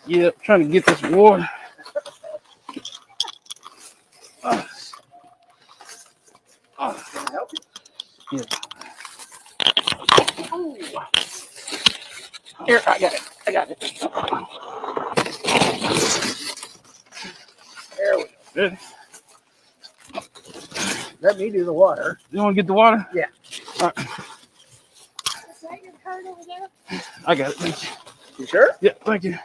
Yep, trying to get this water. Help you? Yeah. Here, I got it. There we go. Good. Let me do the water. You want to get the water? Yeah. All right. Is that your card over there? I got it. Thank you. You sure? Yeah, thank you.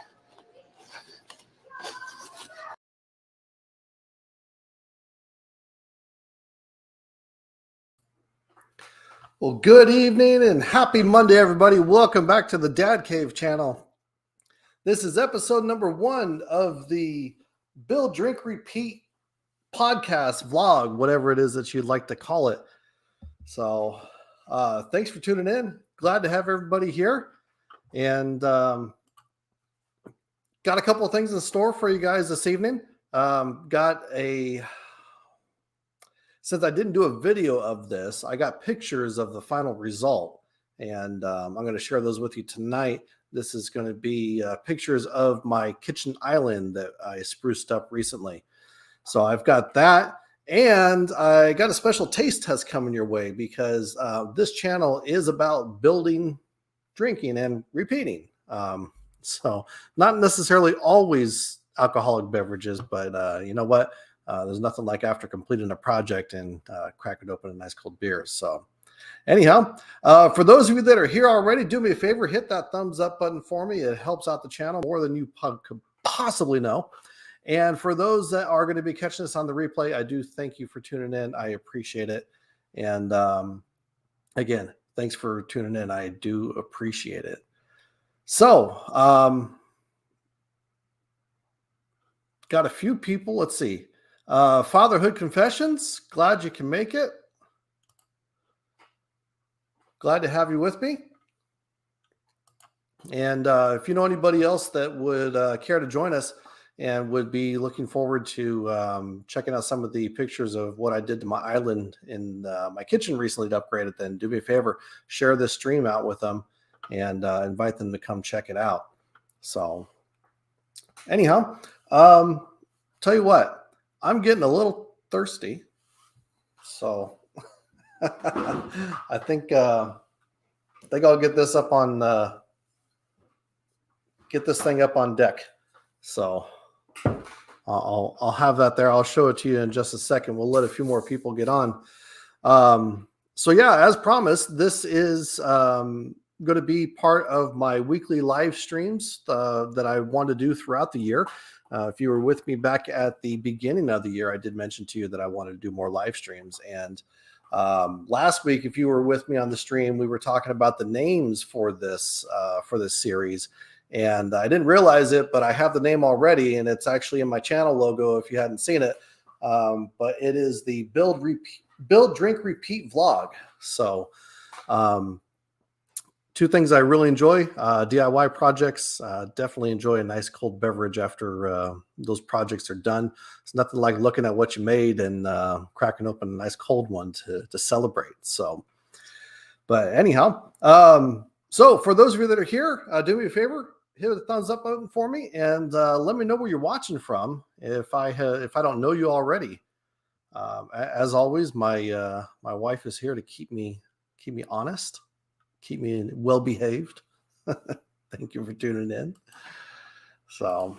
Well, good evening and happy Monday, everybody. Welcome back to the Dad Cave channel. This is episode number 1 of the Build, Drink, Repeat podcast, vlog, whatever it is that you'd like to call it. So thanks for tuning in. Glad to have everybody here. And got a couple of things in store for you guys this evening. Since I didn't do a video of this, I got pictures of the final result, and I'm going to share those with you tonight. This is going to be pictures of my kitchen island that I spruced up recently. So I've got that, and I got a special taste test coming your way because this channel is about building, drinking, and repeating. So not necessarily always alcoholic beverages, but you know what? There's nothing like after completing a project and cracking open a nice cold beer. So anyhow, for those of you that are here already, do me a favor, hit that thumbs up button for me. It helps out the channel more than you could possibly know. And for those that are going to be catching this on the replay, I do thank you for tuning in. I appreciate it. And again, thanks for tuning in. I do appreciate it. So got a few people. Let's see. Fatherhood Confessions, glad you can make it. Glad to have you with me. And if you know anybody else that would care to join us and would be looking forward to checking out some of the pictures of what I did to my island in my kitchen recently to upgrade it, then do me a favor, share this stream out with them and invite them to come check it out. So anyhow, tell you what, I'm getting a little thirsty, so I think I'll get this up on get this thing up on deck. So I'll have that there. I'll show it to you in just a second. We'll let a few more people get on. So yeah, as promised, this is going to be part of my weekly live streams that I want to do throughout the year. If you were with me back at the beginning of the year, I did mention to you that I wanted to do more live streams. And last week, if you were with me on the stream, we were talking about the names for this series. And I didn't realize it, but I have the name already, and it's actually in my channel logo if you hadn't seen it. But it is the Build, Drink, Repeat vlog. So two things I really enjoy, DIY projects. Definitely enjoy a nice cold beverage after those projects are done. It's nothing like looking at what you made and cracking open a nice cold one to celebrate. So, but anyhow, so for those of you that are here, do me a favor, hit the thumbs up button for me and let me know where you're watching from if I don't know you already. As always, my wife is here to keep me honest. Keep me well behaved. Thank you for tuning in. So,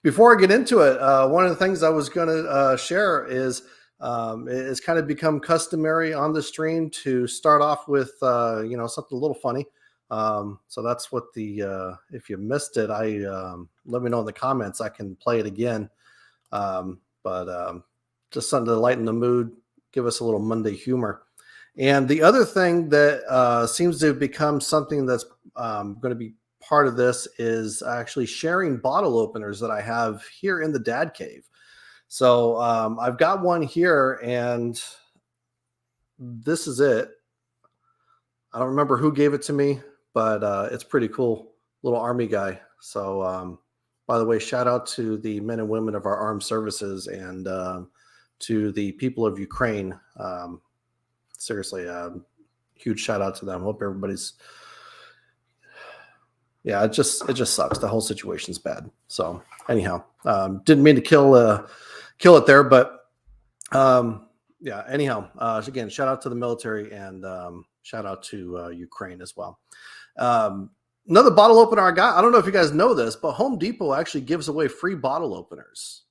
before I get into it, one of the things I was going to share is it's kind of become customary on the stream to start off with something a little funny. So that's what if you missed it, let me know in the comments. I can play it again. But just something to lighten the mood, give us a little Monday humor. And the other thing that seems to have become something that's going to be part of this is actually sharing bottle openers that I have here in the Dad Cave. So I've got one here, and this is it. I don't remember who gave it to me, but it's pretty cool. Little army guy. So by the way, shout out to the men and women of our armed services and to the people of Ukraine. Seriously, huge shout out to them. Hope everybody's yeah, it just sucks. The whole situation's bad. So anyhow, didn't mean to kill it there, but yeah. Anyhow, again, shout out to the military and shout out to Ukraine as well. Another bottle opener I got. I don't know if you guys know this, but Home Depot actually gives away free bottle openers.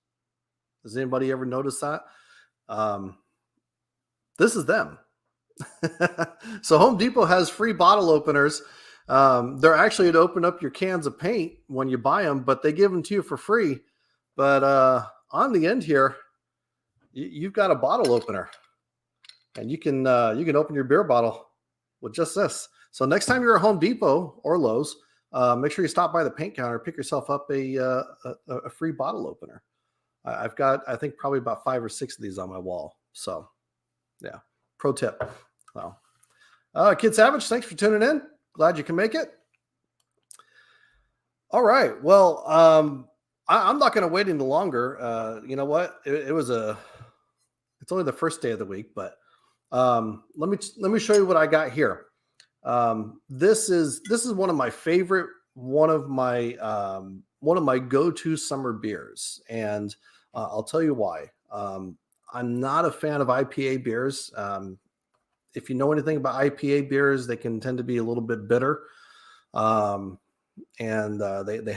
Does anybody ever notice that? This is them. So Home Depot has free bottle openers. They're actually to open up your cans of paint when you buy them, but they give them to you for free. But on the end here, you've got a bottle opener, and you can open your beer bottle with just this. So next time you're at Home Depot or Lowe's, make sure you stop by the paint counter, pick yourself up a free bottle opener. I've got, I think, probably about 5 or 6 of these on my wall. So yeah, pro tip. Well, Kid Savage, thanks for tuning in. Glad you can make it. All right. Well, I'm not going to wait any longer. You know what? It's only the first day of the week, but let me show you what I got here. This is one of my favorite, one of my go-to summer beers, and I'll tell you why. I'm not a fan of IPA beers. If you know anything about IPA beers, they can tend to be a little bit bitter, and they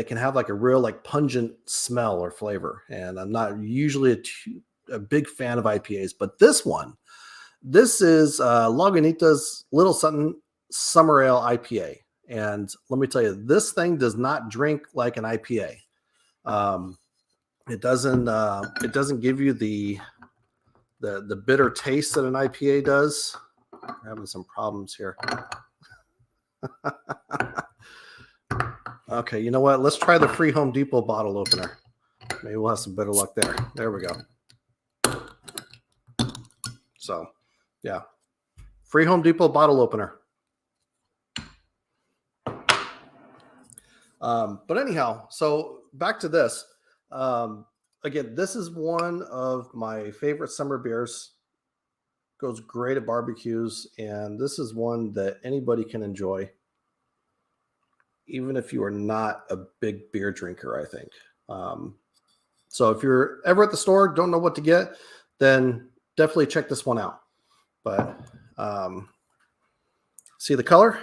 can have like a real like pungent smell or flavor. And I'm not usually a big fan of IPAs, but this is Lagunitas Little Sutton Summer Ale IPA. And let me tell you, this thing does not drink like an IPA. It doesn't give you the bitter taste that an IPA does. We're having some problems here. Okay, you know what? Let's try the free Home Depot bottle opener. Maybe we'll have some better luck there. There we go. So, yeah. Free Home Depot bottle opener. But anyhow, so back to this. Again, this is one of my favorite summer beers. Goes great at barbecues, and this is one that anybody can enjoy, even if you are not a big beer drinker, I think. So if you're ever at the store, don't know what to get, then definitely check this one out. But see the color?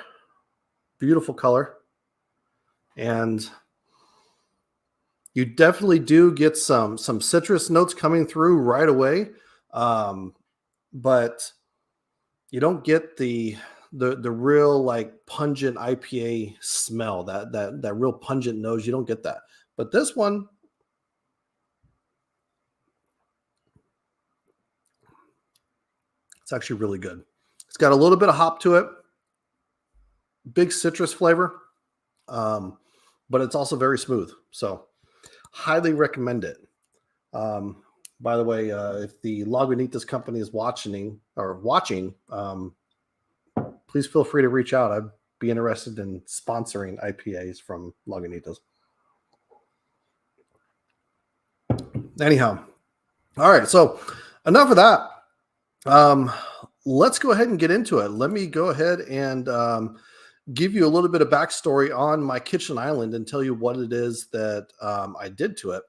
Beautiful color. And you definitely do get some citrus notes coming through right away. But you don't get the real like pungent IPA smell, that real pungent nose. You don't get that. But this one, it's actually really good. It's got a little bit of hop to it, big citrus flavor, but it's also very smooth. So highly recommend it. By the way, if the Lagunitas company is watching, please feel free to reach out. I'd be interested in sponsoring IPAs from Lagunitas. Anyhow, all right. So enough of that. Let's go ahead and get into it. Let me go ahead and give you a little bit of backstory on my kitchen island and tell you what it is that I did to it.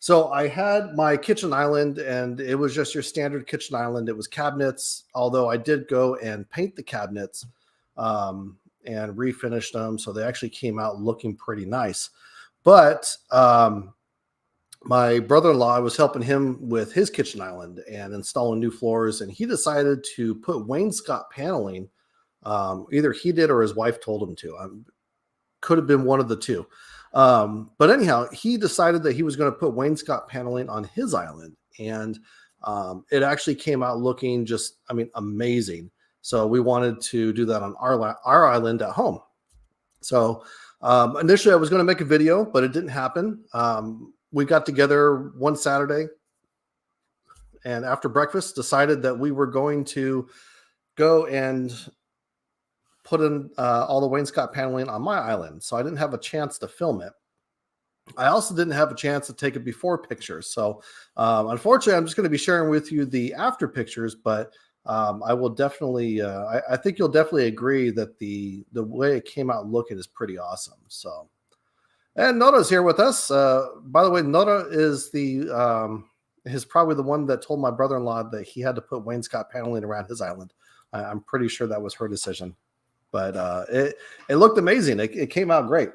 So I had my kitchen island, and it was just your standard kitchen island. It was cabinets, although I did go and paint the cabinets and refinish them, so they actually came out looking pretty nice. But my brother-in-law, I was helping him with his kitchen island and installing new floors, and he decided to put wainscot paneling. Either he did or his wife told him to. Could have been one of the two. But anyhow, he decided that he was going to put wainscot paneling on his island, and it actually came out looking just, amazing. So we wanted to do that on our island at home. So initially I was going to make a video, but it didn't happen. We got together one Saturday, and after breakfast decided that we were going to go and put in all the wainscot paneling on my island. So I didn't have a chance to film it. I also didn't have a chance to take a before picture. So unfortunately, I'm just going to be sharing with you the after pictures, but I will definitely, I think you'll definitely agree that the way it came out looking is pretty awesome. So, and Nora's here with us. By the way, Nora is is probably the one that told my brother-in-law that he had to put wainscot paneling around his island. I'm pretty sure that was her decision, but it looked amazing. It came out great.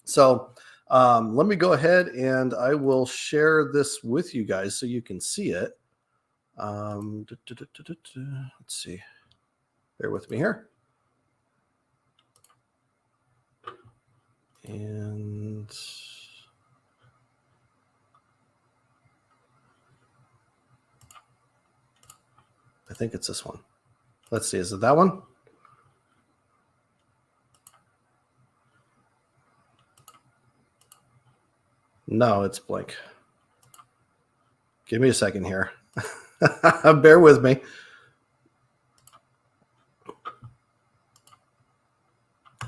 So let me go ahead and I will share this with you guys so you can see it. Let's see. Bear with me here. And I think it's this one. Let's see. Is it that one? No, it's blank. Give me a second here. Bear with me.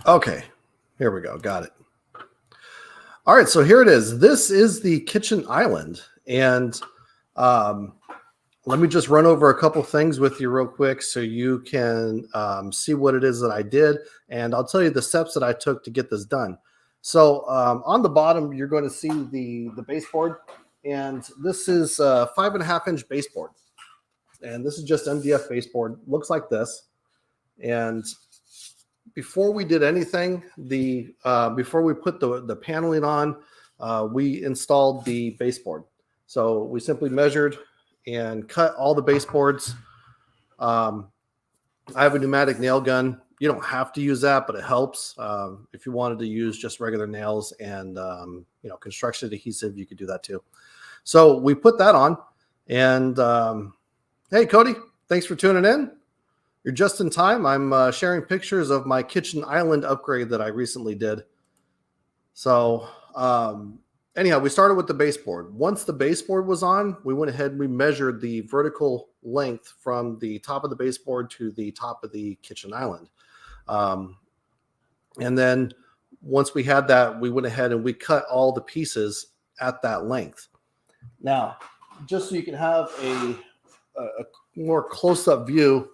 Okay, here we go. Got it. All right, so here it is. This is the kitchen island. And let me just run over a couple things with you real quick so you can see what it is that I did. And I'll tell you the steps that I took to get this done. So on the bottom, you're going to see the baseboard. And this is a 5.5-inch baseboard. And this is just MDF baseboard. Looks like this. And before we did anything, before we put the paneling on, we installed the baseboard. So we simply measured and cut all the baseboards. I have a pneumatic nail gun. You don't have to use that, but it helps. If you wanted to use just regular nails and construction adhesive, you could do that too. So we put that on, and hey, Cody, thanks for tuning in. You're just in time. I'm sharing pictures of my kitchen island upgrade that I recently did. So anyhow, we started with the baseboard. Once the baseboard was on, we went ahead and we measured the vertical length from the top of the baseboard to the top of the kitchen island. And then once we had that, we went ahead and we cut all the pieces at that length. Now, just so you can have a more close-up view,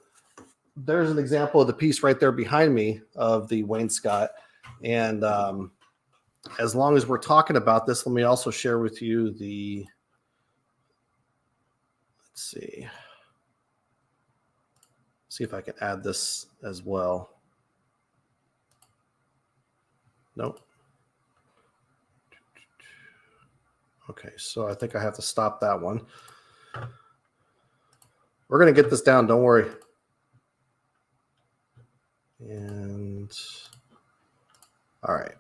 there's an example of the piece right there behind me of the wainscot. And as long as we're talking about this, let me also share with you let's see if I can add this as well. Nope. Okay, so I think I have to stop that one. We're going to get this down, don't worry. And all right.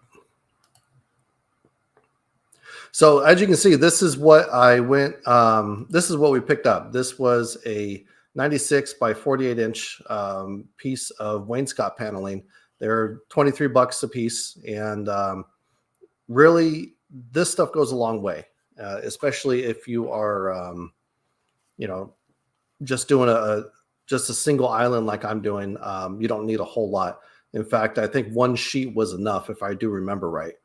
So as you can see, this is what this is what we picked up. This was a 96 by 48 inch piece of wainscot paneling. They're $23 a piece. And really, this stuff goes a long way, especially if you are, just doing a single island like I'm doing. You don't need a whole lot. In fact, I think one sheet was enough, if I do remember right.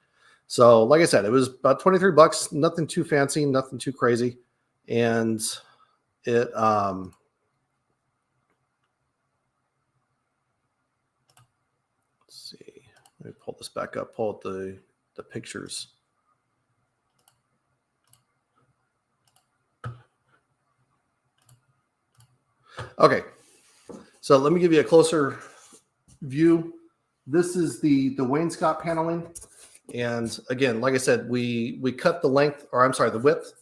So like I said, it was about $23, nothing too fancy, nothing too crazy. And it, let's see, let me pull this back up, pull out the pictures. Okay, so let me give you a closer view. This is the wainscot paneling. And again, like I said, we cut the length, or I'm sorry, the width,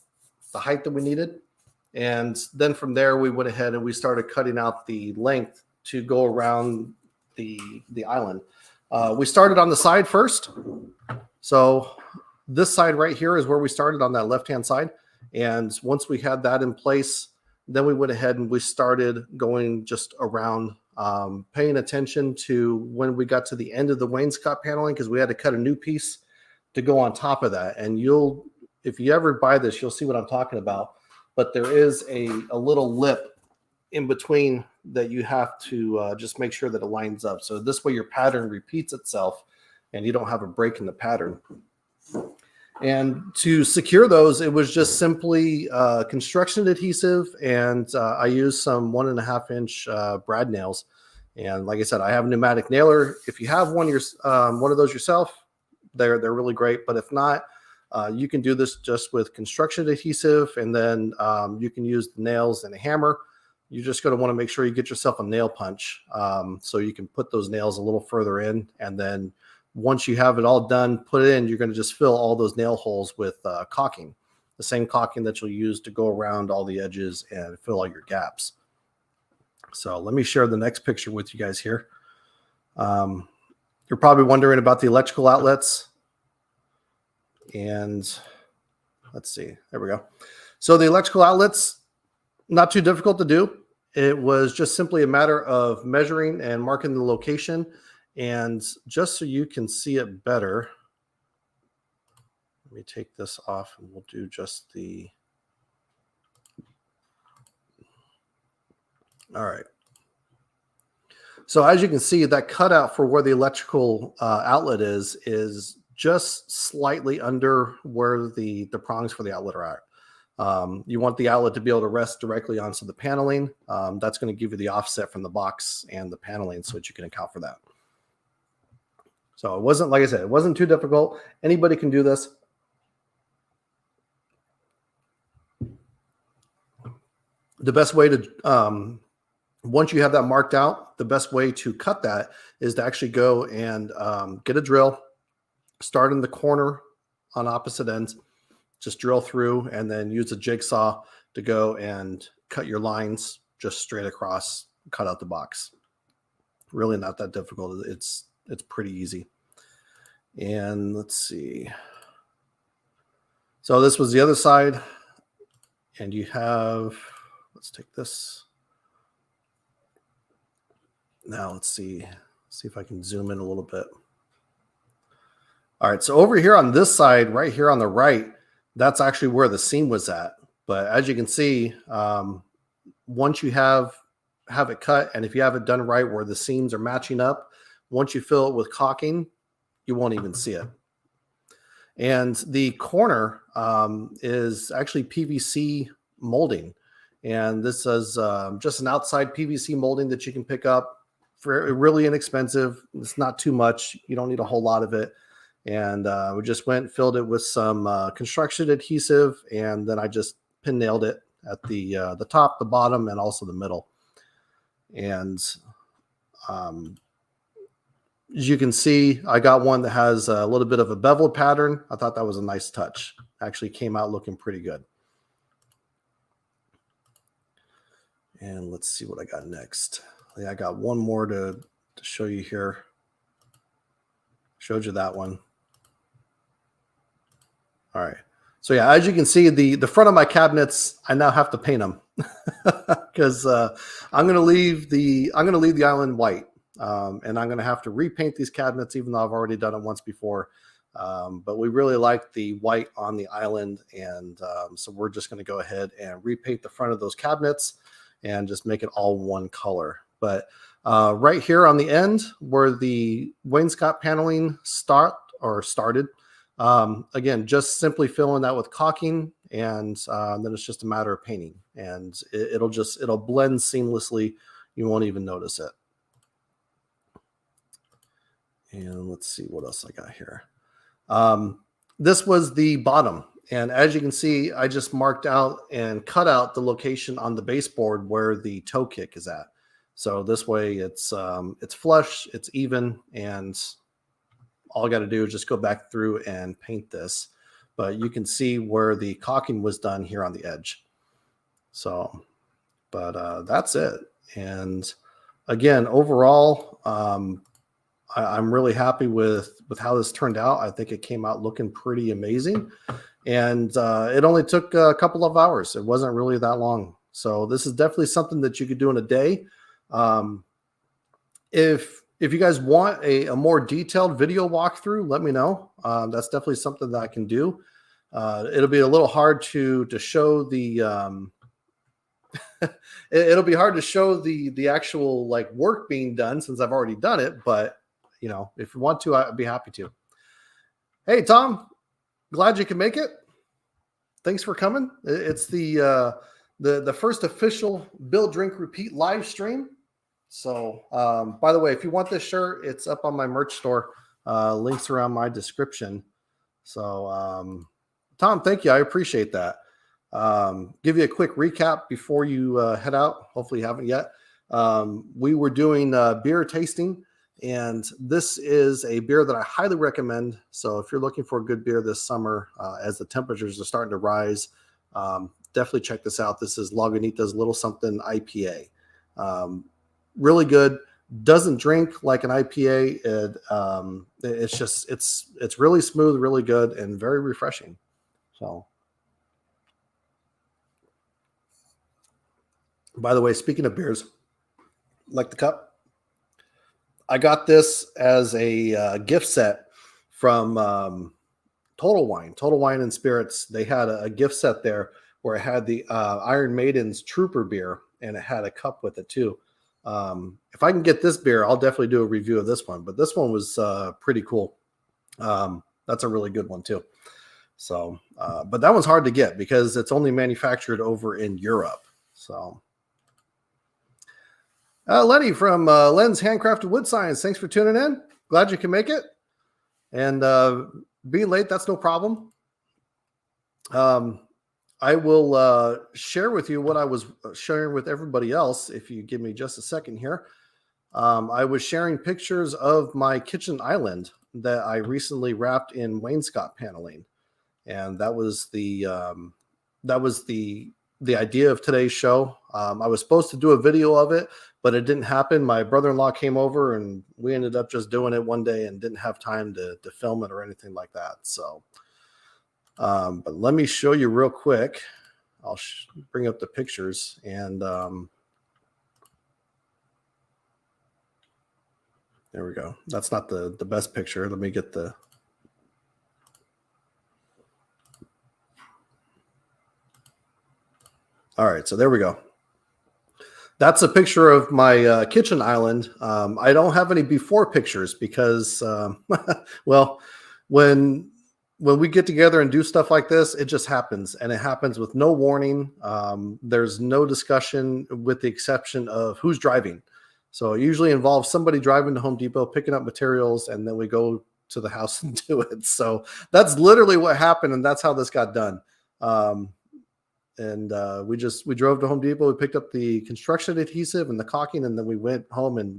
the height that we needed. And then from there, we went ahead and we started cutting out the length to go around the island. We started on the side first. So this side right here is where we started, on that left-hand side. And once we had that in place, then we went ahead and we started going just around, paying attention to when we got to the end of the wainscot paneling, because we had to cut a new piece to go on top of that. And if you ever buy this, you'll see what I'm talking about. But there is a little lip in between that you have to just make sure that it lines up. So this way your pattern repeats itself and you don't have a break in the pattern. And to secure those, it was just simply construction adhesive, and I used some 1.5-inch brad nails. And like I said, I have a pneumatic nailer. If you have one of those yourself, they're really great. But if not, you can do this just with construction adhesive, and then you can use the nails and a hammer. You're just going to want to make sure you get yourself a nail punch, so you can put those nails a little further in, and then once you have it all done, put it in, you're going to just fill all those nail holes with caulking, the same caulking that you'll use to go around all the edges and fill all your gaps. So let me share the next picture with you guys here. You're probably wondering about the electrical outlets. And let's see, there we go. So the electrical outlets, not too difficult to do. It was just simply a matter of measuring and marking the location. And just so you can see it better, let me take this off and we'll do just the, all right. So as you can see, that cutout for where the electrical outlet is just slightly under where the prongs for the outlet are at. You want the outlet to be able to rest directly onto the paneling. That's going to give you the offset from the box and the paneling so that you can account for that. So it wasn't, like I said, it wasn't too difficult. Anybody can do this. The best way to, once you have that marked out, the best way to cut that is to actually go and get a drill, start in the corner on opposite ends, just drill through, and then use a jigsaw to go and cut your lines just straight across, cut out the box. Really not that difficult. It's pretty easy. And let's see. So this was the other side, and you have, let's take this. Now let's see if I can zoom in a little bit. All right, so over here on this side, right here on the right, that's actually where the seam was at. But as you can see, once you have it cut, and if you have it done right where the seams are matching up, once you fill it with caulking, you won't even see it. And the corner is actually PVC molding. And this is just an outside PVC molding that you can pick up for really inexpensive. It's not too much. You don't need a whole lot of it. And we just went and filled it with some construction adhesive, and then I just pin nailed it at the top, the bottom, and also the middle. And as you can see, I got one that has a little bit of a beveled pattern. I thought that was a nice touch. Actually came out looking pretty good. And let's see what I got next. Yeah, I got one more to show you here. Showed you that one. All right. So yeah, as you can see, the front of my cabinets, I now have to paint them because I'm going to leave the island white, and I'm going to have to repaint these cabinets, even though I've already done it once before. But we really like the white on the island, and so we're just going to go ahead and repaint the front of those cabinets and just make it all one color. But right here on the end where the wainscot paneling started, again, just simply filling that with caulking, and then it's just a matter of painting, and it'll blend seamlessly. You won't even notice it. And let's see what else I got here. This was the bottom. And as you can see, I just marked out and cut out the location on the baseboard where the toe kick is at. So this way it's flush, it's even, and all I got to do is just go back through and paint this. But you can see where the caulking was done here on the edge. So, but that's it. And again, overall, I'm really happy with how this turned out. I think it came out looking pretty amazing. And it only took a couple of hours. It wasn't really that long. So this is definitely something that you could do in a day. If you guys want a more detailed video walkthrough, let me know. That's definitely something that I can do. It'll be a little hard to show the it'll be hard to show the actual like work being done since I've already done it. But you know, if you want to, I'd be happy to. Hey, Tom. glad you can make it. Thanks for coming. It's the first official Build, Drink, Repeat live stream. So, by the way, if you want this shirt, it's up on my merch store. Links around my description. So, Tom, thank you. I appreciate that. Give you a quick recap before you head out. Hopefully you haven't yet. We were doing beer tasting, and this is a beer that I highly recommend. So if you're looking for a good beer this summer, as the temperatures are starting to rise, definitely check this out. This is Lagunitas Little Something IPA. Really good. Doesn't drink like an IPA. It's really smooth, really good, and very refreshing. So, by the way, speaking of beers, like the cup, I got this as a gift set from Total Wine and Spirits. They had a gift set there where it had the Iron Maiden's Trooper beer, and it had a cup with it too. If I can get this beer, I'll definitely do a review of this one, but this one was pretty cool. That's a really good one too. So, but that one's hard to get because it's only manufactured over in Europe. So, Lenny from Len's Handcrafted Wood Science, thanks for tuning in. Glad you can make it. And being late, that's no problem. I will share with you what I was sharing with everybody else. If you give me just a second here. I was sharing pictures of my kitchen island that I recently wrapped in wainscot paneling. And that was the idea of today's show. I was supposed to do a video of it, but it didn't happen. My brother-in-law came over and we ended up just doing it one day and didn't have time to film it or anything like that. So, but let me show you real quick. I'll bring up the pictures and there we go. That's not the best picture. Let me get the. All right, so there we go. That's a picture of my kitchen island. I don't have any before pictures because, well, when we get together and do stuff like this, it just happens, and it happens with no warning. There's no discussion with the exception of who's driving. So it usually involves somebody driving to Home Depot, picking up materials, and then we go to the house and do it. So that's literally what happened, and that's how this got done. And we drove to Home Depot, we picked up the construction adhesive and the caulking, and then we went home and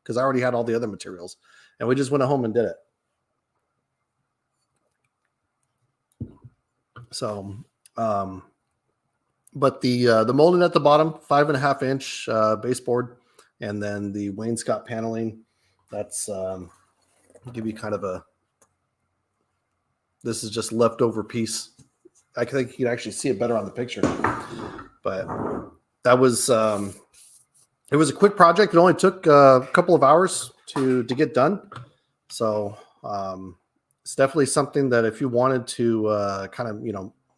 because I already had all the other materials, and we just went home and did it. So, but the molding at the bottom, 5.5 inch baseboard, and then the wainscot paneling, that's give you kind of this is just leftover piece. I think you can actually see it better on the picture, but that was, it was a quick project. It only took a couple of hours to get done. So it's definitely something that if you wanted to kind of,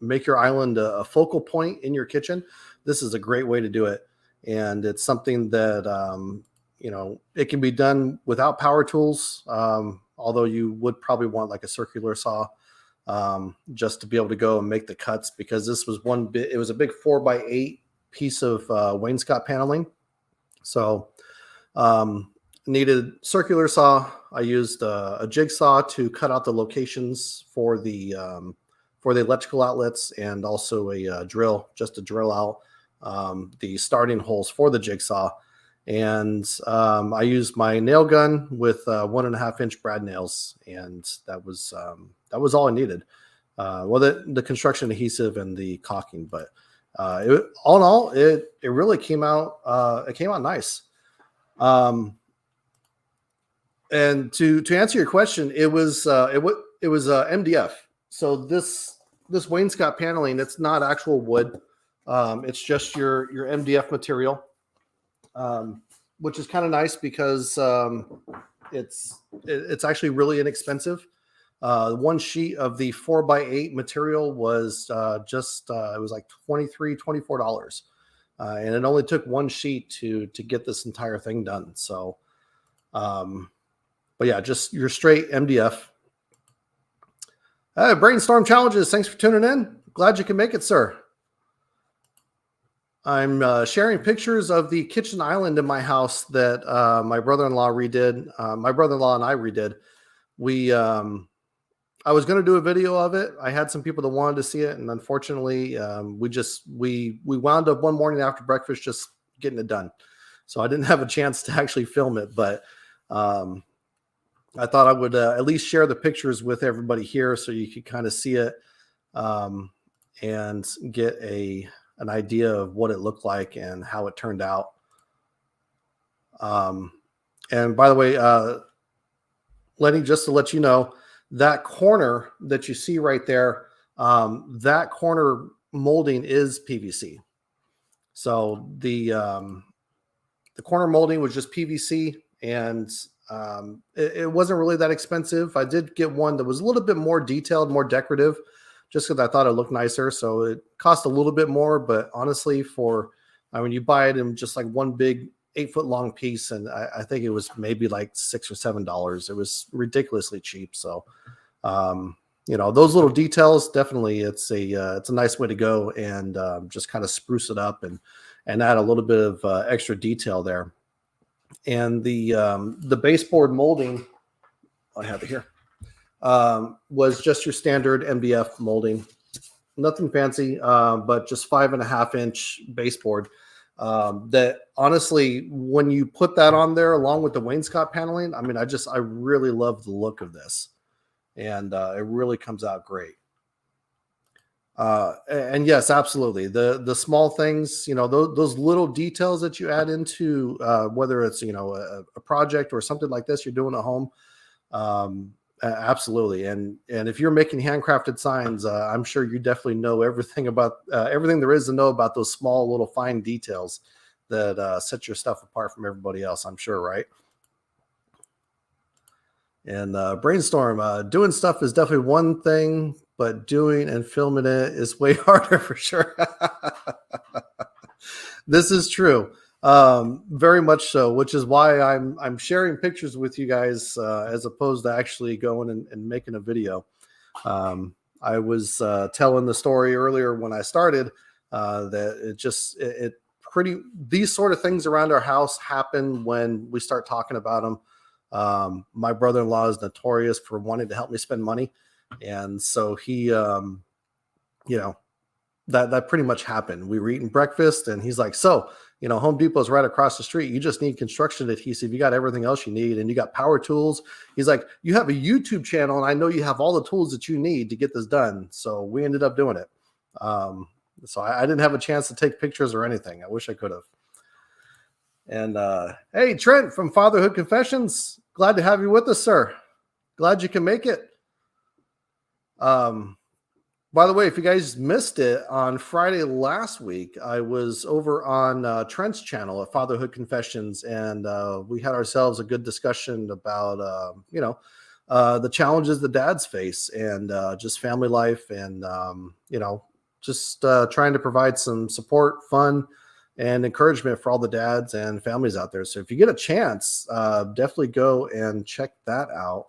make your island a focal point in your kitchen, this is a great way to do it. And it's something that, it can be done without power tools. Although you would probably want like a circular saw. Just to be able to go and make the cuts, because this was it was a big 4x8 piece of wainscot paneling. So needed circular saw. I used a jigsaw to cut out the locations for the electrical outlets, and also a drill, just to drill out the starting holes for the jigsaw. And I used my nail gun with 1.5 inch brad nails, and that was all I needed. Well, the construction adhesive and the caulking, but all in all, it really came out. It came out nice. And to answer your question, it was MDF. So this wainscot paneling, it's not actual wood. It's just your MDF material. Which is kind of nice because it's actually really inexpensive. One sheet of the 4x8 material was it was like $24, and it only took one sheet to get this entire thing done. So, but yeah, just your straight MDF. Hey, Brainstorm Challenges. Thanks for tuning in. Glad you can make it, sir. I'm sharing pictures of the kitchen island in my house that my brother-in-law redid. My brother-in-law and I redid. I was going to do a video of it. I had some people that wanted to see it, and unfortunately, we wound up one morning after breakfast just getting it done. So I didn't have a chance to actually film it, but I thought I would at least share the pictures with everybody here so you could kind of see it and get an idea of what it looked like and how it turned out. And by the way, Lenny, just to let you know, that corner that you see right there, that corner molding is PVC. So the corner molding was just PVC, and it wasn't really that expensive. I did get one that was a little bit more detailed, more decorative, just because I thought it looked nicer. So it cost a little bit more, but honestly, when you buy it in just like one big 8-foot long piece, and I think it was maybe like $6 or $7. It was ridiculously cheap. So, those little details, definitely it's a nice way to go and just kind of spruce it up and add a little bit of extra detail there. And the baseboard molding, I have it here, was just your standard MDF molding, nothing fancy, but just 5.5-inch baseboard. That honestly, when you put that on there along with the wainscot paneling, I mean, I really love the look of this, and it really comes out great. And yes, absolutely. The small things, those little details that you add into, whether it's, a project or something like this you're doing at home. Absolutely. And if you're making handcrafted signs, I'm sure you definitely know everything about everything there is to know about those small little fine details that set your stuff apart from everybody else, I'm sure. Right. And Brainstorm, doing stuff is definitely one thing, but doing and filming it is way harder for sure. This is true. Very much so, which is why I'm sharing pictures with you guys as opposed to actually going and making a video. I was telling the story earlier when I started that these sort of things around our house happen when we start talking about them. My brother-in-law is notorious for wanting to help me spend money. And so he, that pretty much happened. We were eating breakfast and he's like, so, Home Depot's right across the street. You just need construction adhesive. You got everything else you need, and you got power tools. He's like, you have a YouTube channel, and I know you have all the tools that you need to get this done. So we ended up doing it. So I didn't have a chance to take pictures or anything. I wish I could have. And hey, Trent from Fatherhood Confessions, glad to have you with us, sir. Glad you can make it. By the way, if you guys missed it, on Friday last week, I was over on Trent's channel at Fatherhood Confessions, and we had ourselves a good discussion about, the challenges the dads face and just family life and, just trying to provide some support, fun, and encouragement for all the dads and families out there. So if you get a chance, definitely go and check that out.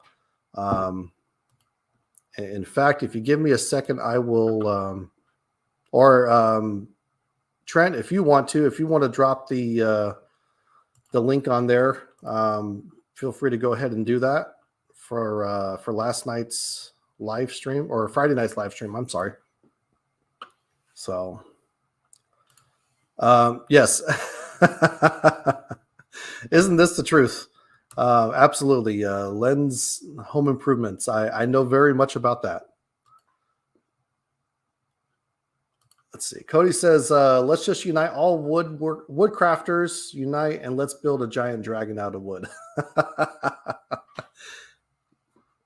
In fact, if you give me a second, I will, Trent, if you want to drop the link on there, feel free to go ahead and do that for last night's live stream or Friday night's live stream. I'm sorry. So, yes, isn't this the truth? Absolutely. Lens home improvements. I know very much about that. Let's see. Cody says, let's just unite all wood crafters, unite, and let's build a giant dragon out of wood.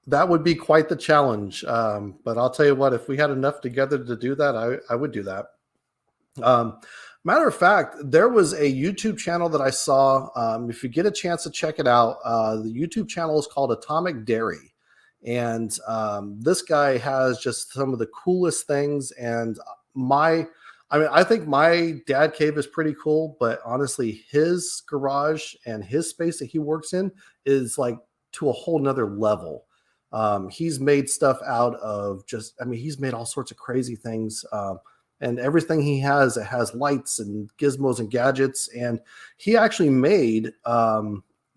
That would be quite the challenge. But I'll tell you what, if we had enough together to do that, I would do that. Matter of fact, there was a YouTube channel that I saw. If you get a chance to check it out, the YouTube channel is called Atomic Dairy. And this guy has just some of the coolest things. And I think my dad cave is pretty cool, but honestly, his garage and his space that he works in is like to a whole nother level. He's made stuff out of he's made all sorts of crazy things. And everything he has, it has lights and gizmos and gadgets. And he actually made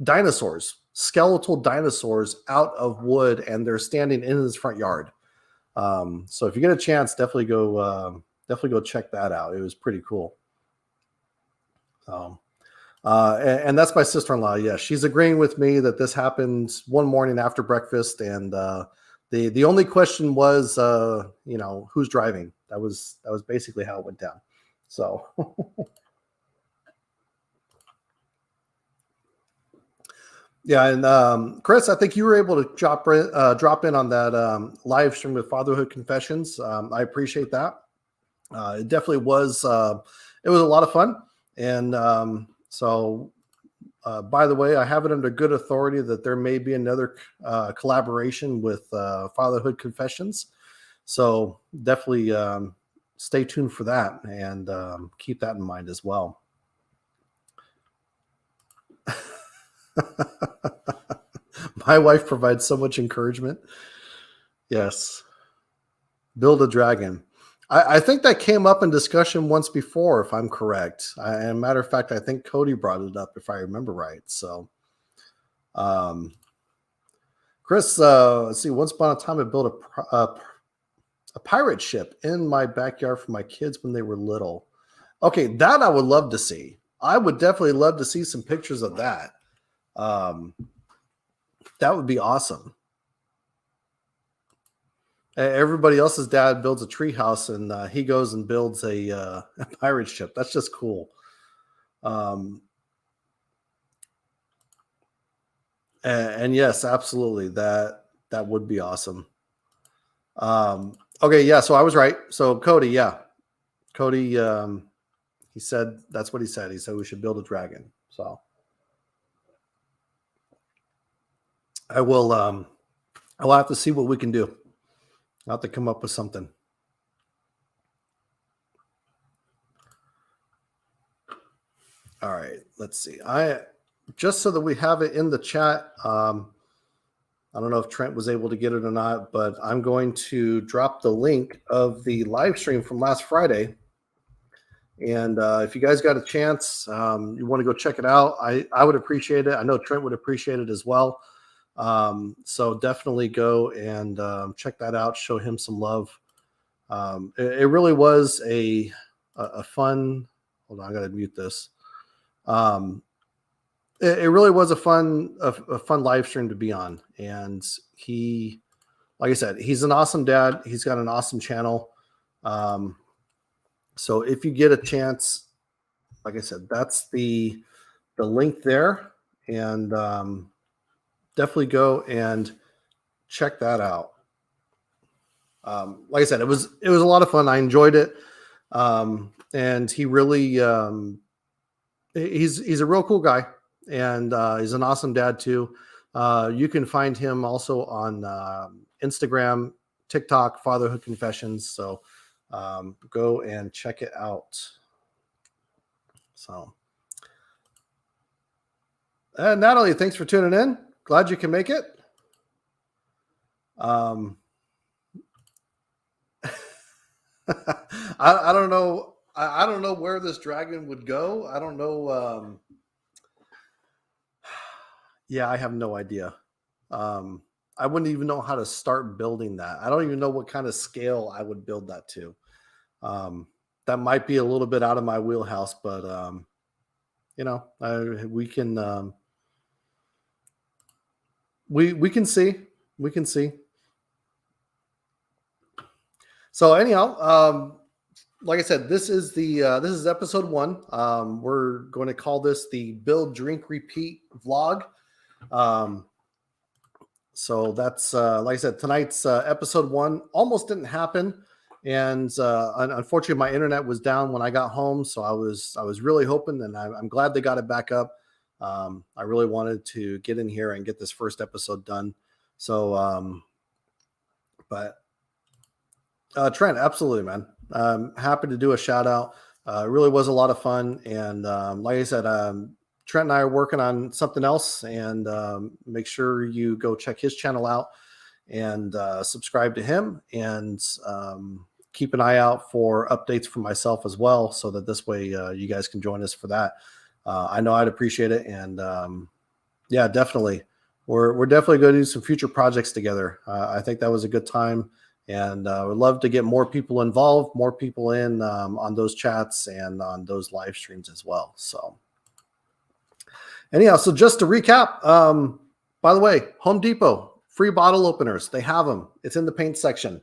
dinosaurs, skeletal dinosaurs out of wood, and they're standing in his front yard. So if you get a chance, definitely go check that out. It was pretty cool. And that's my sister-in-law. Yeah, she's agreeing with me that this happened one morning after breakfast, and the only question was, who's driving? That was basically how it went down. So. Yeah, and Chris, I think you were able to drop in on that live stream with Fatherhood Confessions. I appreciate that. It definitely was. It was a lot of fun, and so. By the way, I have it under good authority that there may be another collaboration with Fatherhood Confessions. So definitely stay tuned for that, and keep that in mind as well. My wife provides so much encouragement. Yes. Build a dragon. I think that came up in discussion once before, if I'm correct. As a matter of fact, I think Cody brought it up, if I remember right. So, Chris, let's see. Once upon a time, I built a pirate ship in my backyard for my kids when they were little. Okay, that I would love to see. I would definitely love to see some pictures of that. That would be awesome. Everybody else's dad builds a tree house, and he goes and builds a pirate ship. That's just cool. And yes, absolutely. That would be awesome. Okay. Yeah. So I was right. So Cody, yeah. Cody, he said, that's what he said. He said we should build a dragon. So I will have to see what we can do. I'll have to come up with something. All right, let's see. Just so that we have it in the chat, I don't know if Trent was able to get it or not, but I'm going to drop the link of the live stream from last Friday. And if you guys got a chance, you want to go check it out, I would appreciate it. I know Trent would appreciate it as well. So definitely go and check that out. Show him some love. It really was a fun. Hold on, I gotta mute this. It really was a fun live stream to be on, and he, like I said, he's an awesome dad. He's got an awesome channel. So if you get a chance, like I said, that's the link there, and definitely go and check that out. Like I said, it was a lot of fun. I enjoyed it. And he really, he's a real cool guy, and he's an awesome dad too. You can find him also on Instagram, TikTok, Fatherhood Confessions. So go and check it out. So, and Natalie, thanks for tuning in. Glad you can make it. I don't know. I don't know where this dragon would go. I don't know. Yeah, I have no idea. I wouldn't even know how to start building that. I don't even know what kind of scale I would build that to. That might be a little bit out of my wheelhouse, but we can. We can see. We can see. So anyhow, like I said, this is episode 1. We're going to call this the Build, Drink, Repeat vlog. So that's like I said, tonight's episode 1 almost didn't happen, and unfortunately, my internet was down when I got home. So I was really hoping, and I'm glad they got it back up. I really wanted to get in here and get this first episode done. So, but Trent, absolutely, man. Happy to do a shout out. It really was a lot of fun. And like I said, Trent and I are working on something else, and make sure you go check his channel out. and subscribe to him, and keep an eye out for updates from myself as well, so that this way you guys can join us for that. I know I'd appreciate it. And yeah, definitely. We're definitely going to do some future projects together. I think that was a good time, and would love to get more people involved, more people in on those chats and on those live streams as well. So anyhow, so just to recap, by the way, Home Depot, free bottle openers. They have them. It's in the paint section.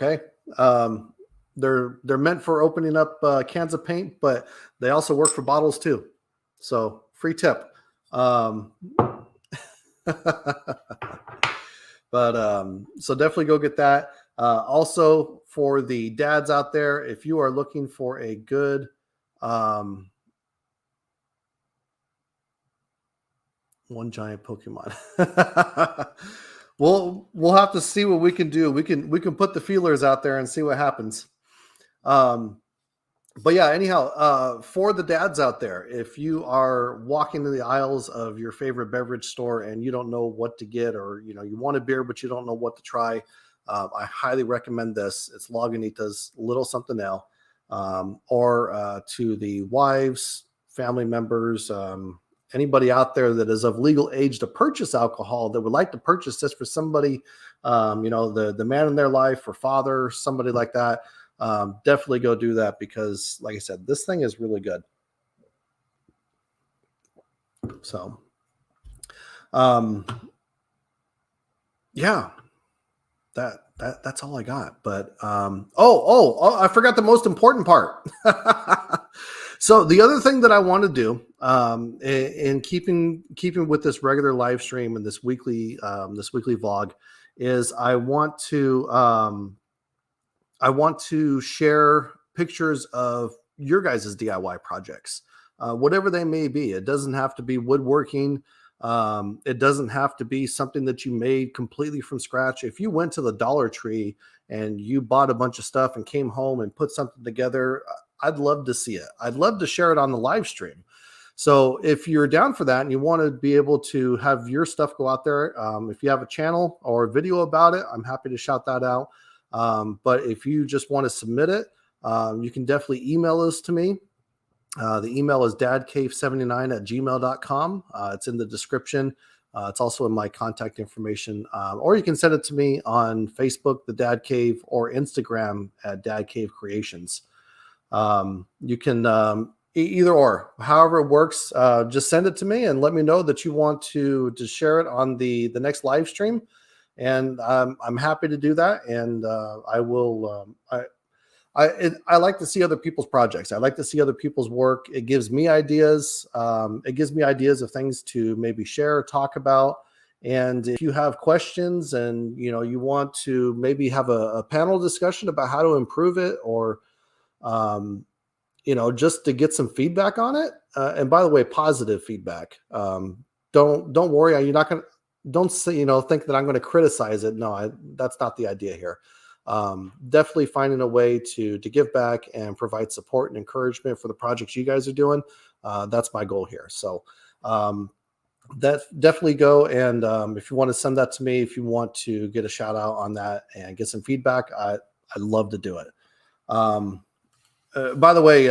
Okay. They're meant for opening up cans of paint, but they also work for bottles too. So free tip. But so definitely go get that. Also for the dads out there, if you are looking for a good one giant Pokemon. We'll have to see what we can do. We can put the feelers out there and see what happens. But yeah, anyhow, for the dads out there, if you are walking in the aisles of your favorite beverage store and you don't know what to get, or you want a beer but you don't know what to try, I highly recommend this. It's Lagunitas Little Something Ale, or to the wives, family members, anybody out there that is of legal age to purchase alcohol, that would like to purchase this for somebody, the man in their life, or father, somebody like that. Definitely go do that, because like I said, this thing is really good. So, yeah, that's all I got. But, I forgot the most important part. So the other thing that I want to do, in keeping with this regular live stream and this weekly vlog, is I want to share pictures of your guys' DIY projects, whatever they may be. It doesn't have to be woodworking. It doesn't have to be something that you made completely from scratch. If you went to the Dollar Tree and you bought a bunch of stuff and came home and put something together, I'd love to see it. I'd love to share it on the live stream. So if you're down for that and you want to be able to have your stuff go out there, if you have a channel or a video about it, I'm happy to shout that out. But if you just want to submit it, you can definitely email this to me. The email is dadcave79@gmail.com. It's in the description. It's also in my contact information, or you can send it to me on Facebook, the Dad Cave, or Instagram at Dad Cave Creations. You can either or, however it works. Just send it to me and let me know that you want to share it on the next live stream, and I'm happy to do that. And I will. I like to see other people's projects. I like to see other people's work. It gives me ideas. It gives me ideas of things to maybe share or talk about. And if you have questions and you want to maybe have a panel discussion about how to improve it, or just to get some feedback on it. And by the way, positive feedback. Don't worry. You're not going to, don't say, think that I'm going to criticize it. No, that's not the idea here. Definitely finding a way to give back and provide support and encouragement for the projects you guys are doing. That's my goal here. So, that definitely go. And, if you want to send that to me, if you want to get a shout out on that and get some feedback, I'd love to do it. By the way,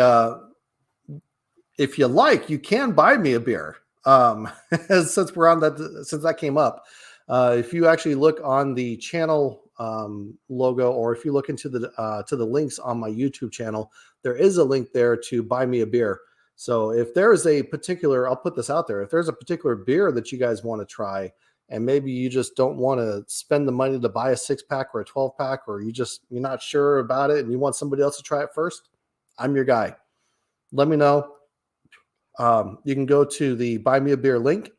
if you like, you can buy me a beer. Since we're on that, since that came up, if you actually look on the channel logo, or if you look into the links on my YouTube channel, there is a link there to buy me a beer. So if there is a particular, I'll put this out there, if there's a particular beer that you guys want to try, and maybe you just don't want to spend the money to buy a 6-pack or a 12-pack, or you're not sure about it and you want somebody else to try it first, I'm your guy. Let me know. You can go to the Buy Me a Beer link,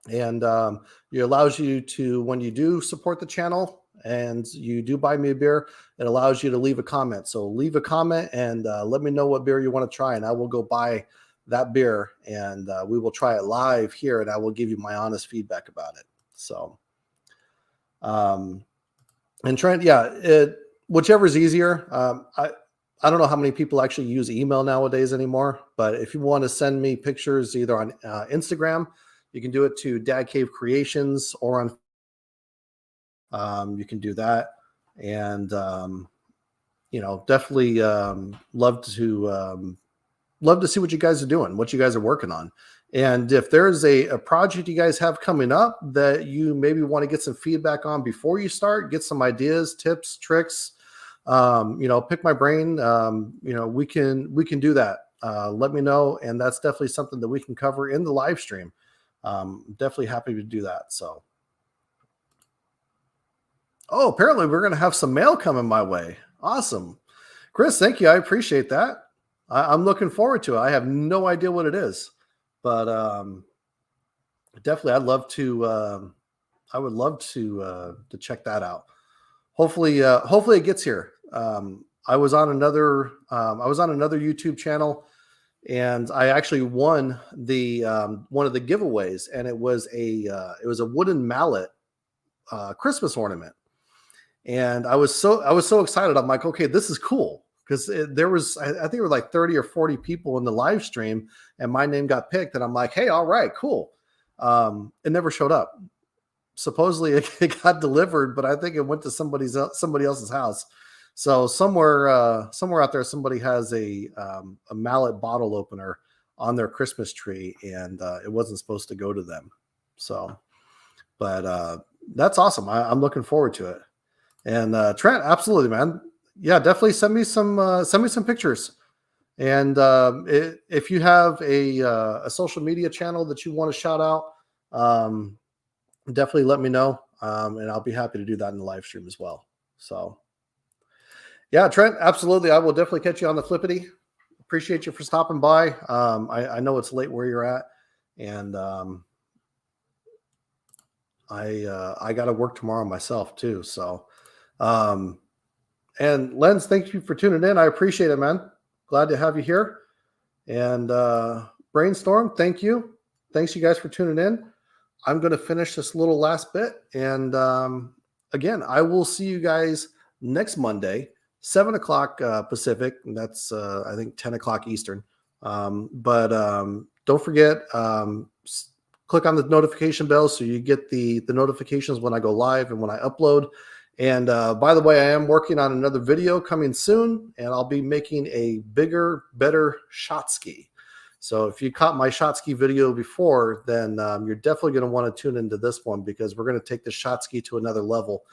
and it allows you to, when you do support the channel and you do buy me a beer, it allows you to leave a comment. So leave a comment and let me know what beer you want to try, and I will go buy that beer, and we will try it live here, and I will give you my honest feedback about it. So, and whichever's easier. I don't know how many people actually use email nowadays anymore, but if you want to send me pictures either on Instagram, you can do it to Dad Cave Creations, or on you can do that. And, definitely love to see what you guys are doing, what you guys are working on. And if there's a project you guys have coming up that you maybe want to get some feedback on before you start, get some ideas, tips, tricks, pick my brain. We can do that. Let me know. And that's definitely something that we can cover in the live stream. Definitely happy to do that. So, apparently we're going to have some mail coming my way. Awesome. Chris, thank you. I appreciate that. I'm looking forward to it. I have no idea what it is, but definitely I would love to check that out. Hopefully it gets here. I was on another YouTube channel, and I actually won the one of the giveaways, and it was a wooden mallet Christmas ornament. And I was so excited. I'm like, okay, this is cool, because there was, I think there were like 30 or 40 people in the live stream, and my name got picked. And I'm like, hey, all right, cool. It never showed up. Supposedly it got delivered, but I think it went to somebody else's house. So somewhere out there, somebody has a mallet bottle opener on their Christmas tree, and it wasn't supposed to go to them. So, but that's awesome. I'm looking forward to it. And Trent, absolutely, man. Yeah, definitely send me some pictures. And if you have a social media channel that you want to shout out, definitely let me know, and I'll be happy to do that in the live stream as well. So, yeah, Trent, absolutely. I will definitely catch you on the flippity. Appreciate you for stopping by. I know it's late where you're at, and I got to work tomorrow myself too. So, and Lens, thank you for tuning in. I appreciate it, man. Glad to have you here. And Brainstorm, thank you. Thanks you guys for tuning in. I'm going to finish this little last bit. And again, I will see you guys next Monday, 7 o'clock Pacific. And that's, I think, 10 o'clock Eastern. But don't forget, click on the notification bell so you get the notifications when I go live and when I upload. And by the way, I am working on another video coming soon, and I'll be making a bigger, better shot ski. So if you caught my shot ski video before, then you're definitely going to want to tune into this one, because we're going to take the shot ski to another level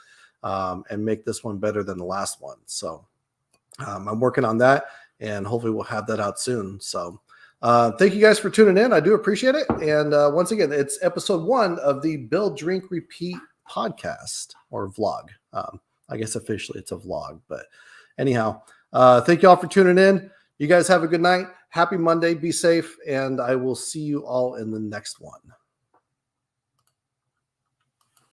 and make this one better than the last one. So I'm working on that, and hopefully we'll have that out soon. So thank you guys for tuning in. I do appreciate it. And once again, it's episode 1 of the Build, Drink, Repeat podcast or vlog. I guess officially it's a vlog, but anyhow, thank you all for tuning in. You guys have a good night. Happy Monday. Be safe. And I will see you all in the next one.